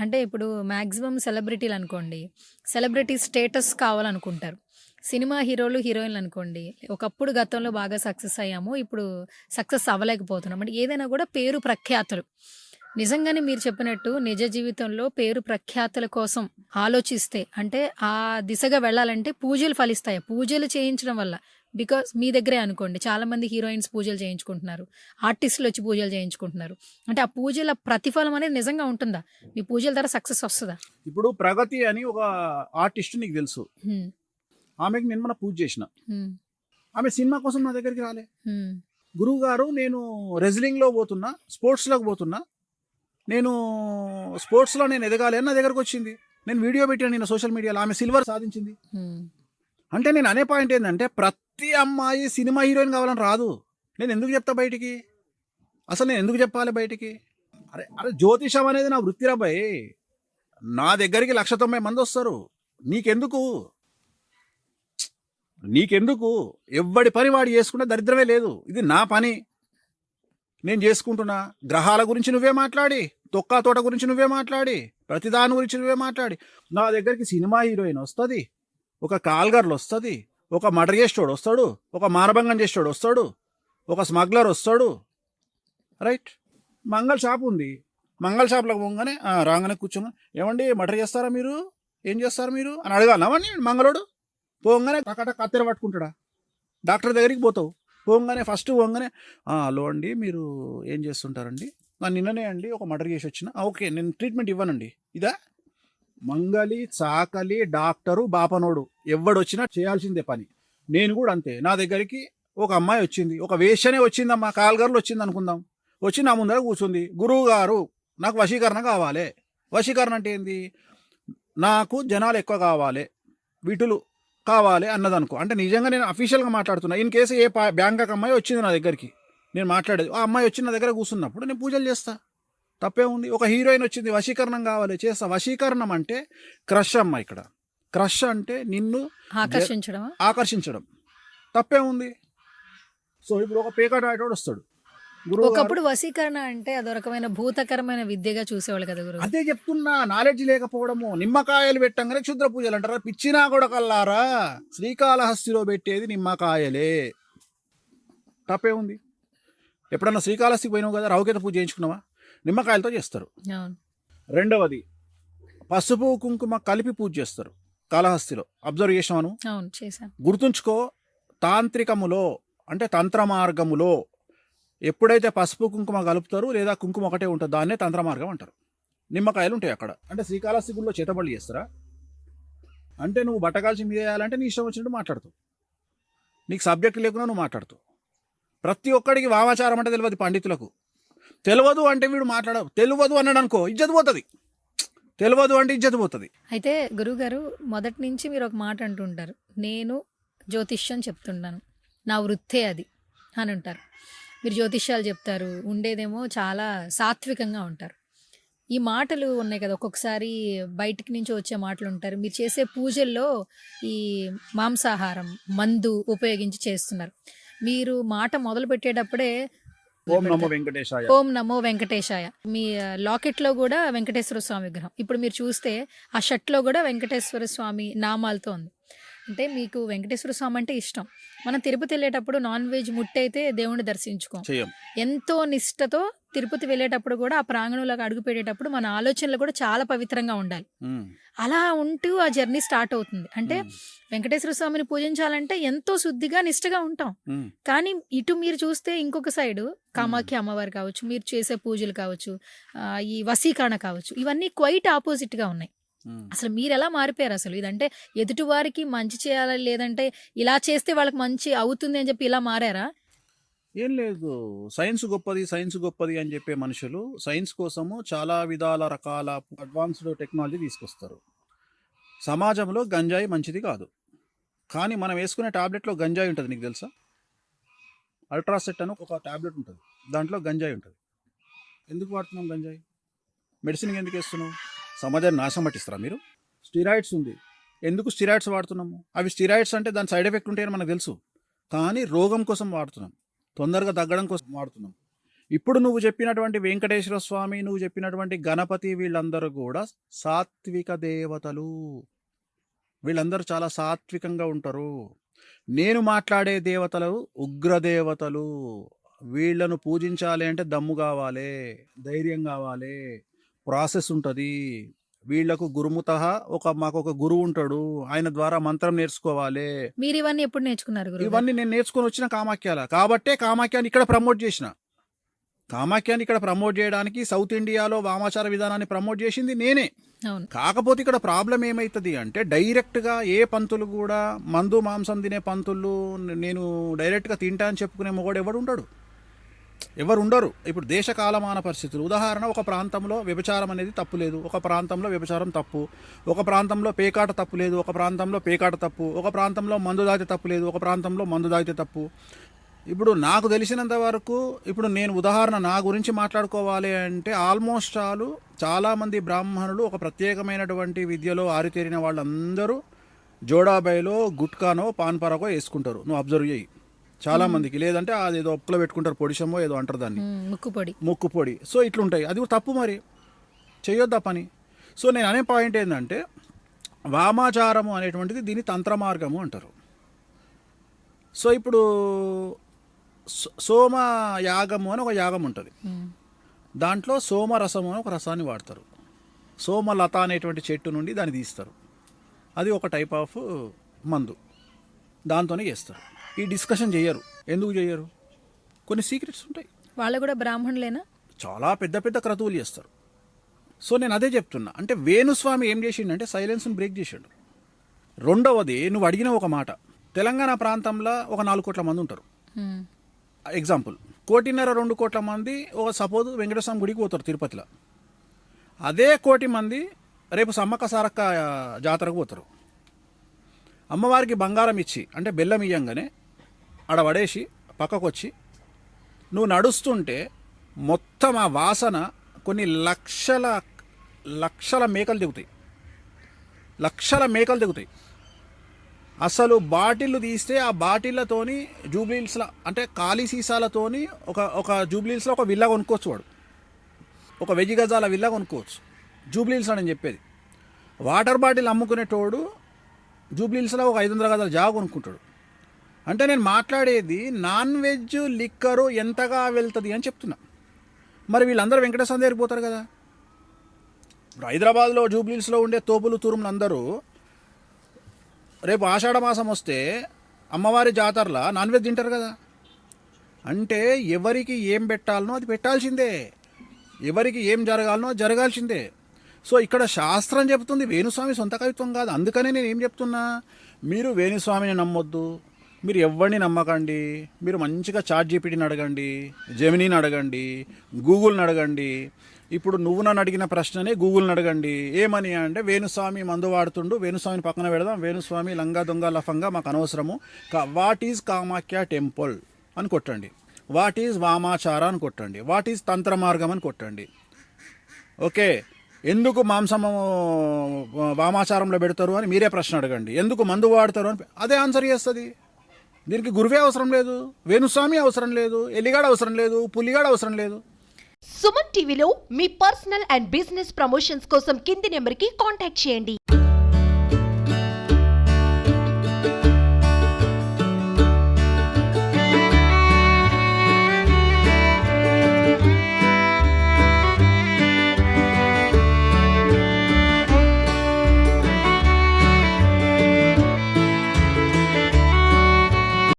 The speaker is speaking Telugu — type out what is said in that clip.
అంటే ఇప్పుడు మాక్సిమం సెలబ్రిటీలు అనుకోండి, సెలబ్రిటీ స్టేటస్ కావాలనుకుంటారు. సినిమా హీరోలు, హీరోయిన్లు అనుకోండి, ఒకప్పుడు గతంలో బాగా సక్సెస్ అయ్యాము. ఇప్పుడు సక్సెస్ అవ్వలేకపోతున్నాం. అంటే ఏదైనా కూడా పేరు ప్రఖ్యాతులు. నిజంగానే మీరు చెప్పినట్టు నిజ జీవితంలో పేరు ప్రఖ్యాతుల కోసం ఆలోచిస్తే అంటే ఆ దిశగా వెళ్ళాలంటే పూజలు ఫలిస్తాయి. పూజలు చేయించడం వల్ల బికాస్ మీ దగ్గరే అనుకోండి చాలామంది హీరోయిన్స్ పూజలు చేయించుకుంటున్నారు. ఆర్టిస్టులు వచ్చి పూజలు చేయించుకుంటున్నారు. అంటే ఆ పూజల ప్రతిఫలం అనేది నిజంగా ఉంటుందా? మీ పూజల ద్వారా సక్సెస్ వస్తుందా? ఇప్పుడు ప్రగతి అని ఒక ఆర్టిస్ట్ నీకు తెలుసు. హ్మ్. ఆమెకి నేను మన పూజ చేసిన. హ్మ్. ఆమె సినిమా కోసం నా దగ్గరికి రాలే. హ్మ్. గురువు గారు నేను రెజ్లింగ్లో పోతున్నా, స్పోర్ట్స్లోకి పోతున్నా, నేను స్పోర్ట్స్లో నేను ఎదగాలి అని నా దగ్గరకు వచ్చింది. నేను వీడియో పెట్టాను నేను సోషల్ మీడియాలో. ఆమె సిల్వర్ సాధించింది. హ్మ్. అంటే నేను అనే పాయింట్ ఏంటంటే ప్రతి అమ్మాయి సినిమా హీరోయిన్ కావాలని రాదు. నేను ఎందుకు చెప్తా బయటికి? అసలు నేను ఎందుకు చెప్పాలి బయటికి? అరే అరే జ్యోతిషం అనేది నా వృత్తిరా భయ్. నా దగ్గరికి 190 మంది వస్తారు. నీకెందుకు? ఎవ్వడి పని వాడు చేసుకుంటే దరిద్రమే లేదు. ఇది నా పని, నేను చేసుకుంటున్నా. గ్రహాల గురించి నువ్వే మాట్లాడి, తొక్కా తోట గురించి నువ్వే మాట్లాడి, ప్రతిదాని గురించి నువ్వే మాట్లాడి, నా దగ్గరికి సినిమా హీరోయిన్ వస్తుంది, ఒక కాల్గర్లు వస్తుంది, ఒక మర్డర్ చేసేటోడు వస్తాడు, ఒక మానభంగం చేసేటోడు వస్తాడు, ఒక స్మగ్లర్ వస్తాడు. రైట్. మంగళ షాప్ ఉంది. మంగళ షాప్లోకి పోగానే రాగానే కూర్చోగా, ఏమండి మర్డర్ చేస్తారా మీరు? ఏం చేస్తారు మీరు అని అడగాలవని మంగళోడు. పోగానే కత్తెర పట్టుకుంటాడా? డాక్టర్ దగ్గరికి పోతావు. పోగానే ఫస్ట్ పోగానే హలో అండి మీరు ఏం చేస్తుంటారండి? నిన్ననే అండి ఒక మర్డర్ చేసి వచ్చిన. ఓకే నేను ట్రీట్మెంట్ ఇవ్వనండి. ఇదా మంగలి చాకలి డాక్టరు బాపనోడు ఎవడొచ్చినా చేయాల్సిందే పని. నేను కూడా అంతే. నా దగ్గరికి ఒక అమ్మాయి వచ్చింది, ఒక వేషనే వచ్చిందమ్మా, కాల్గర్లు వచ్చింది అనుకుందాం. వచ్చి నా ముందర కూర్చుంది. గురువు గారు నాకు వశీకరణ కావాలి. వశీకరణ అంటే ఏంది? నాకు జనాలు ఎక్కువ కావాలి, వీటులు కావాలి అన్నదనుకో. అంటే నిజంగా నేను అఫీషియల్గా మాట్లాడుతున్నా. ఇన్ కేసు ఏ బ్యాంకాక్ అమ్మాయి వచ్చింది నా దగ్గరికి, నేను మాట్లాడేది. ఆ అమ్మాయి వచ్చి నా దగ్గర కూర్చున్నప్పుడు నేను పూజలు చేస్తా. తప్పే ఉంది. ఒక హీరోయిన్ వచ్చింది, వశీకరణం కావాలి, చేస్తా. వశీకరణం అంటే క్రష్ అమ్మ. ఇక్కడ క్రష్ అంటే నిన్ను ఆకర్షించడం. తప్పే ఉంది. సో ఇప్పుడు ఒక పేకాట ఆటోడు వస్తాడు. ఒకప్పుడు వశీకరణ అంటే అదో రకమైన భూతకరమైన విద్యగా చూసేవాళ్ళు కదా గురువు. అదే చెప్తున్నా, నాలెడ్జ్ లేకపోవడము. నిమ్మకాయలు పెట్టంగానే క్షుద్ర పూజలు అంటారా? పిచ్చినా కూడా కల్లారా, శ్రీకాళహస్తిలో పెట్టేది నిమ్మకాయలే. తప్పే ఉంది. ఎప్పుడన్నా శ్రీకాళహస్తికి పోయినావు కదా, రావుకేత పూజ చేయించుకున్నావా? నిమ్మకాయలతో చేస్తారు. రెండవది పసుపు కుంకుమ కలిపి పూజ చేస్తారు కాళహస్తిలో. అబ్జర్వ్ చేసాను, గుర్తుంచుకో. తాంత్రికములో అంటే తంత్ర మార్గములో ఎప్పుడైతే పసుపు కుంకుమ కలుపుతారు లేదా కుంకుమ ఒకటే ఉంటుంది, దాన్నే తంత్ర మార్గం అంటారు. నిమ్మకాయలు ఉంటాయి అక్కడ. అంటే శ్రీకాళహస్తి గుడిలో చేతబడులు చేస్తారా? అంటే నువ్వు బట్టకాల్చి మీద వేయాలంటే నీ ఇష్టం వచ్చినట్టు మాట్లాడుతావు. నీకు సబ్జెక్ట్ లేకుండా నువ్వు మాట్లాడుతావు. ప్రతి ఒక్కడికి వామాచారం అంటే తెలియదు. పండితులకు తెలియదు అంటే వీడు తెలియదు అన్నాడు అనుకో, ఇజ్జత్ పోతుంది. తెలియదు అంటే ఇజ్జత్ పోతుంది. అయితే గురువుగారు మొదటి నుంచి మీరు ఒక మాట అంటుంటారు, నేను జ్యోతిష్యం చెప్తుంటాను, నా వృత్తే అది అని ఉంటారు. మీరు జ్యోతిష్యాలు చెప్తారు, ఉండేదేమో చాలా సాత్వికంగా ఉంటారు. ఈ మాటలు ఉన్నాయి కదా, ఒక్కొక్కసారి బయటికి నుంచి వచ్చే మాటలు ఉంటారు. మీరు చేసే పూజల్లో ఈ మాంసాహారం, మందు ఉపయోగించి చేస్తున్నారు. మీరు మాట మొదలు పెట్టేటప్పుడే ఓం నమో వెంకటేశాయ. మీ లాకెట్లో కూడా వెంకటేశ్వర స్వామి విగ్రహం. ఇప్పుడు మీరు చూస్తే ఆ షర్ట్లో కూడా వెంకటేశ్వర స్వామి నామాలతో ఉంది. అంటే మీకు వెంకటేశ్వర స్వామి అంటే ఇష్టం. మనం తిరుపతి వెళ్ళేటప్పుడు నాన్ వెజ్ ముట్టయితే దేవుణ్ణి దర్శించుకోం. ఎంతో నిష్టతో తిరుపతి వెళ్ళేటప్పుడు కూడా ఆ ప్రాంగణంలోకి అడుగు పెట్టేటప్పుడు మన ఆలోచనలు కూడా చాలా పవిత్రంగా ఉండాలి. అలా ఉంటూ ఆ జర్నీ స్టార్ట్ అవుతుంది. అంటే వెంకటేశ్వర స్వామిని పూజించాలంటే ఎంతో శుద్ధిగా నిష్టగా ఉంటాం. కానీ ఇటు మీరు చూస్తే ఇంకొక సైడు కామాఖ్య అమ్మవారు కావచ్చు, మీరు చేసే పూజలు కావచ్చు, ఈ వశీకరణ కావచ్చు, ఇవన్నీ క్వైట్ ఆపోజిట్ గా ఉన్నాయి. అసలు మీరు ఎలా మారిపోయారు? అసలు ఇదంటే ఎదుటి వారికి మంచి చేయాలి, లేదంటే ఇలా చేస్తే వాళ్ళకి మంచి అవుతుంది అని చెప్పి ఇలా మారారా? ఏం లేదు. సైన్స్ గొప్పది అని చెప్పే మనుషులు సైన్స్ కోసము చాలా విధాల రకాల అడ్వాన్స్డ్ టెక్నాలజీ తీసుకొస్తారు. సమాజంలో గంజాయి మంచిది కాదు, కానీ మనం వేసుకునే టాబ్లెట్లో గంజాయి ఉంటుంది. నీకు తెలుసా? అల్ట్రాసెట్ అని ఒక టాబ్లెట్ ఉంటుంది, దాంట్లో గంజాయి ఉంటుంది. ఎందుకు వాడుతున్నాం గంజాయి? మెడిసిన్ ఎందుకు వేస్తున్నావు? సమాజాన్ని నాశనం పట్టిస్తారా మీరు? స్టిరాయిడ్స్ ఉంది, ఎందుకు స్టిరాయిడ్స్ వాడుతున్నాము? అవి స్టిరాయిడ్స్ అంటే దాని సైడ్ ఎఫెక్ట్ ఉంటాయని మనకు తెలుసు, కానీ రోగం కోసం వాడుతున్నాం, తొందరగా తగ్గడం కోసం వాడుతున్నాం. ఇప్పుడు నువ్వు చెప్పినటువంటి వెంకటేశ్వర స్వామి, నువ్వు చెప్పినటువంటి గణపతి, వీళ్ళందరూ కూడా సాత్విక దేవతలు. వీళ్ళందరూ చాలా సాత్వికంగా ఉంటారు. నేను మాట్లాడే దేవతలు ఉగ్రదేవతలు. వీళ్ళను పూజించాలి అంటే దమ్ము కావాలి, ధైర్యం కావాలి, ప్రాసెస్ ఉంటుంది. వీళ్ళకు గురుముతః మాకు ఒక గురువు ఉంటాడు, ఆయన ద్వారా మంత్రం నేర్చుకోవాలి. మీరు ఇవన్నీ ఎప్పుడు నేర్చుకున్నారు గురువు గారు? ఇవన్నీ నేను నేర్చుకొని వచ్చిన కామాఖ్యాల. కాబట్టే కామాఖ్యాన్ని ఇక్కడ ప్రమోట్ చేసిన. కామాఖ్యాన్ని ఇక్కడ ప్రమోట్ చేయడానికి సౌత్ ఇండియాలో వామాచార విధానాన్ని ప్రమోట్ చేసింది నేనే. అవును. కాకపోతే ఇక్కడ ప్రాబ్లం ఏమవుతుంది అంటే డైరెక్ట్గా ఏ పంతులు కూడా మందు మాంసం తినే పంతులు నేను డైరెక్ట్గా తింటా అని చెప్పుకునే మొగోడు ఎవడు ఉండడు, ఎవరు ఉండరు. ఇప్పుడు దేశ కాలమాన పరిస్థితులు, ఉదాహరణ, ఒక ప్రాంతంలో వ్యభిచారం అనేది తప్పు లేదు, ఒక ప్రాంతంలో వ్యభిచారం తప్పు, ఒక ప్రాంతంలో పేకాట తప్పు లేదు, ఒక ప్రాంతంలో పేకాట తప్పు, ఒక ప్రాంతంలో మందు దాగితే తప్పు లేదు, ఒక ప్రాంతంలో మందు దాగితే తప్పు. ఇప్పుడు నాకు తెలిసినంత వరకు, ఇప్పుడు నేను ఉదాహరణ నా గురించి మాట్లాడుకోవాలి అంటే ఆల్మోస్ట్ చాలామంది బ్రాహ్మణులు ఒక ప్రత్యేకమైనటువంటి విద్యలో ఆరితేరిన వాళ్ళందరూ జోడాబాయిలో గుట్కానో పాన్పరాకో వేసుకుంటారు. నువ్వు అబ్జర్వ్ చేయి చాలామందికి. లేదంటే అది ఏదో ఒప్పులో పెట్టుకుంటారు, పొడిషమో ఏదో అంటారు దాన్ని, ముక్కు పొడి. సో ఇట్లుంటాయి. అది తప్పు, మరి చేయొద్దా పని. సో నేను అనే పాయింట్ ఏంటంటే వామాచారము అనేటువంటిది దీని తంత్ర మార్గము అంటారు. సో ఇప్పుడు సోమ యాగము అని ఒక యాగం ఉంటుంది. దాంట్లో సోమరసము అని ఒక రసాన్ని వాడతారు. సోమలత అనేటువంటి చెట్టు నుండి దాన్ని తీస్తారు. అది ఒక టైప్ ఆఫ్ మందు, దాంతోనే చేస్తారు. ఈ డిస్కషన్ చేయరు. ఎందుకు చేయరు? కొన్ని సీక్రెట్స్ ఉంటాయి. వాళ్ళు కూడా బ్రాహ్మణులేనా? చాలా పెద్ద పెద్ద క్రతువులు చేస్తారు. సో నేను అదే చెప్తున్నా. అంటే వేణుస్వామి ఏం చేసిండంటే సైలెన్స్ని బ్రేక్ చేసాడు. రెండవది, నువ్వు అడిగిన ఒక మాట, తెలంగాణ ప్రాంతంలో ఒక 4 కోట్ల మంది ఉంటారు. ఎగ్జాంపుల్, 1.5-2 కోట్ల మంది ఒక సపోజ్ వెంకటేశ్వర గుడికి పోతారు తిరుపతిలో. అదే 1 కోటి మంది రేపు సమ్మక్క సారక్క జాతరకు పోతారు. అమ్మవారికి బంగారం ఇచ్చి అంటే బెల్లం ఇయ్యంగానే ఆడ పడేసి పక్కకు వచ్చి నువ్వు నడుస్తుంటే మొత్తం ఆ వాసన కొన్ని లక్షల మేకలు దిగుతాయి, లక్షల మేకలు దిగుతాయి. అసలు బాటిల్ తీస్తే ఆ బాటిళ్ళతోని జూబ్లీహిల్స్లో అంటే ఖాళీ సీసాలతోని ఒక జూబ్లీహిల్స్లో ఒక విల్లా కొనుక్కోవచ్చు. వాడు ఒక 1000 గజాల విల్లా కొనుక్కోవచ్చు జూబ్లీహిల్స్ అని చెప్పేది. వాటర్ బాటిల్ అమ్ముకునేటోడు జూబ్లీహిల్స్లో ఒక 500 గజాల జాగా కొనుక్కుంటాడు. అంటే నేను మాట్లాడేది నాన్ వెజ్ లిక్కరు ఎంతగా వెళ్తుంది అని చెప్తున్నా. మరి వీళ్ళందరూ వెంకటేశ్వర దగ్గరికి పోతారు కదా. ఇప్పుడు హైదరాబాద్లో జూబ్లీహిల్స్లో ఉండే తోపులు తురుములు అందరూ రేపు ఆషాఢ మాసం వస్తే అమ్మవారి జాతరలో నాన్ వెజ్ తింటారు కదా. అంటే ఎవరికి ఏం పెట్టాలనో అది పెట్టాల్సిందే, ఎవరికి ఏం జరగాలనో జరగాల్సిందే. సో ఇక్కడ శాస్త్రం చెప్తుంది, వేణుస్వామి సొంత కవిత్వం కాదు. అందుకనే నేను ఏం చెప్తున్నా, మీరు వేణుస్వామిని నమ్మొద్దు, మీరు ఎవరిని నమ్మకండి. మీరు మంచిగా ChatGPTని అడగండి, జెమినీని అడగండి, గూగుల్ని అడగండి. ఇప్పుడు నువ్వు నన్ను అడిగిన ప్రశ్ననే గూగుల్ని అడగండి. ఏమని అంటే వేణుస్వామి మందు వాడుతుండు, వేణుస్వామిని పక్కన పెడదాం, వేణుస్వామి లంగా దొంగ లఫంగా మాకు అనవసరము, వాట్ ఈజ్ కామాఖ్య టెంపుల్ అని కొట్టండి, వాట్ ఈజ్ వామాచార అని కొట్టండి, వాట్ ఈజ్ తంత్ర మార్గం అని కొట్టండి. ఓకే, ఎందుకు మాంసము వామాచారంలో పెడతారు అని మీరే ప్రశ్న అడగండి, ఎందుకు మందు వాడతారు అని అదే ఆన్సర్ చేస్తుంది. దీనికి గురువే అవసరం లేదు, వేణుస్వామి అవసరం లేదు, ఎలిగాడు అవసరం లేదు, పులిగాడు అవసరం లేదు. సుమన్ టీవీలో మీ పర్సనల్ అండ్ బిజినెస్ ప్రమోషన్స్ కోసం కింది నెంబర్కి కాంటాక్ట్ చేయండి.